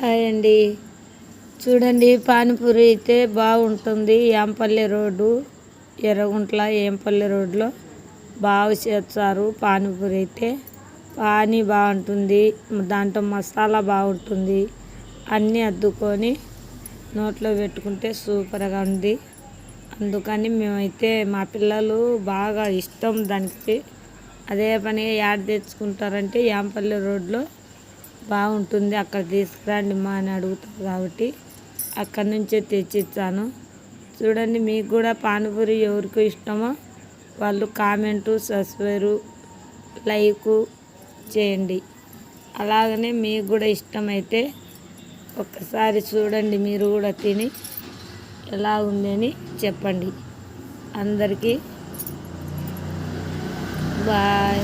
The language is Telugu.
హాయ్ అండి. చూడండి, పానీపూరి అయితే బాగుంటుంది. యాంపల్లి రోడ్డు, ఎర్రగుంట్ల ఏంపల్లి రోడ్లో బాగా చేస్తారు పానీపూరి అయితే. పానీ బాగుంటుంది, దాంట్లో మసాలా బాగుంటుంది. అన్నీ అద్దుకొని నోట్లో పెట్టుకుంటే సూపర్గా ఉంది. అందుకని మేమైతే మా పిల్లలు బాగా ఇష్టం దానికి. అదే పనిగా యాడ్ తెచ్చుకుంటారంటే యాంపల్లి రోడ్లో బాగుంటుంది, అక్కడ తీసుకురండి మా అని అడుగుతారు కాబట్టి అక్కడి నుంచే తెచ్చిచ్చాను. చూడండి, మీకు కూడా పానీపూరి ఎవరికి ఇష్టమో వాళ్ళు కామెంటు, సబ్స్క్రైబ్, లైకు చేయండి. అలాగనే మీకు కూడా ఇష్టమైతే ఒక్కసారి చూడండి, మీరు కూడా తిని ఎలా ఉందని చెప్పండి. అందరికీ బాయ్.